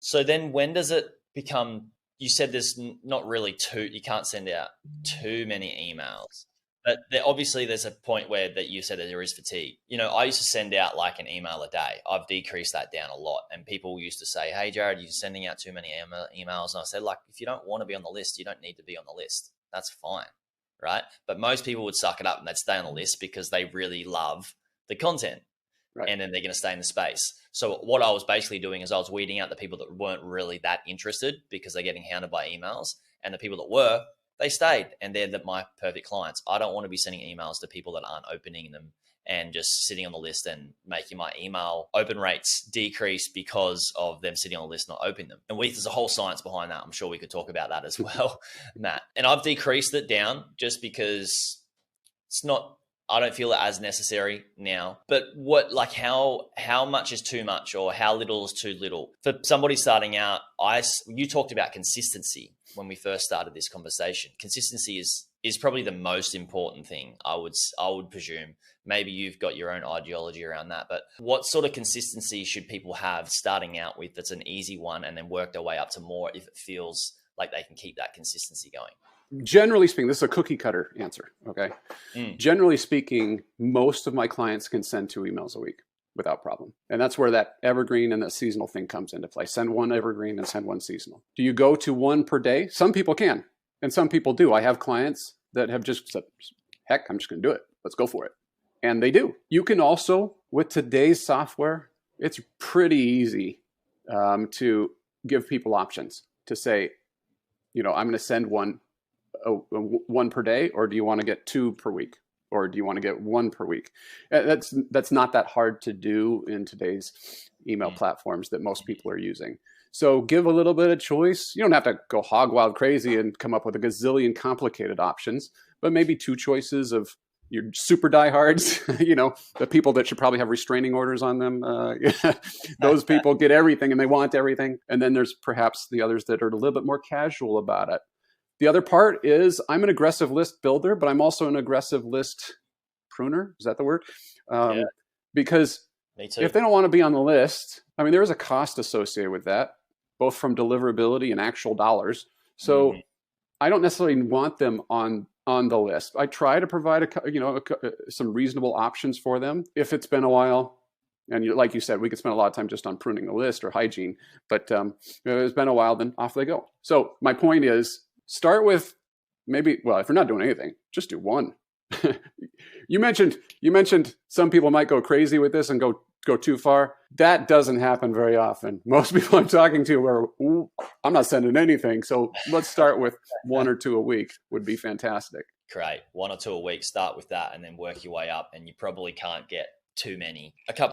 So then when does it become, you said there's not really you can't send out too many emails, but obviously there's a point where that you said that there is fatigue. I used to send out like an email a day. I've decreased that down a lot. And people used to say, hey, Jaryd, you're sending out too many emails. And I said, like, if you don't want to be on the list, you don't need to be on the list. That's fine. Right. But most people would suck it up and they'd stay on the list because they really love the content. Right. And then they're going to stay in the space. So what I was basically doing is I was weeding out the people that weren't really that interested because they're getting hounded by emails. And the people that were, they stayed, and they're my perfect clients. I don't want to be sending emails to people that aren't opening them and just sitting on the list and making my email open rates decrease because of them sitting on the list, not opening them. And there's a whole science behind that. I'm sure we could talk about that as well, Matt. And I've decreased it down just because I don't feel it as necessary now. But how much is too much, or how little is too little? For somebody starting out, you talked about consistency when we first started this conversation. Consistency is probably the most important thing, I would presume. Maybe you've got your own ideology around that, but what sort of consistency should people have starting out with that's an easy one, and then work their way up to more if it feels like they can keep that consistency going? Generally speaking, this is a cookie cutter answer. Okay. Generally speaking, most of my clients can send 2 emails a week without problem. And that's where that evergreen and that seasonal thing comes into play. Send 1 evergreen and send 1 seasonal. Do you go to 1 per day? Some people can, and some people do. I have clients that have just said, heck, I'm just going to do it. Let's go for it. And they do. You can also, with today's software, it's pretty easy to give people options to say, I'm going to send 1 per day, or do you want to get 2 per week, or do you want to get 1 per week? That's not that hard to do in today's email platforms that most people are using. So give a little bit of choice. You don't have to go hog wild crazy and come up with a gazillion complicated options, but maybe 2 choices of your super diehards, the people that should probably have restraining orders on them. Those people get everything and they want everything. And then there's perhaps the others that are a little bit more casual about it. The other part is I'm an aggressive list builder, but I'm also an aggressive list pruner. Is that the word? Yeah. Because if they don't want to be on the list, there is a cost associated with that, both from deliverability and actual dollars. So I don't necessarily want them on the list. I try to provide some reasonable options for them. If it's been a while, and like you said, we could spend a lot of time just on pruning the list or hygiene, but if it's been a while, then off they go. So my point is, start with if you're not doing anything, just do 1. You mentioned some people might go crazy with this and go too far. That doesn't happen very often. Most people I'm talking to are, I'm not sending anything. So let's start with 1 or 2 a week would be fantastic. Great. 1 or 2 a week, start with that and then work your way up. And you probably can't get too many. A couple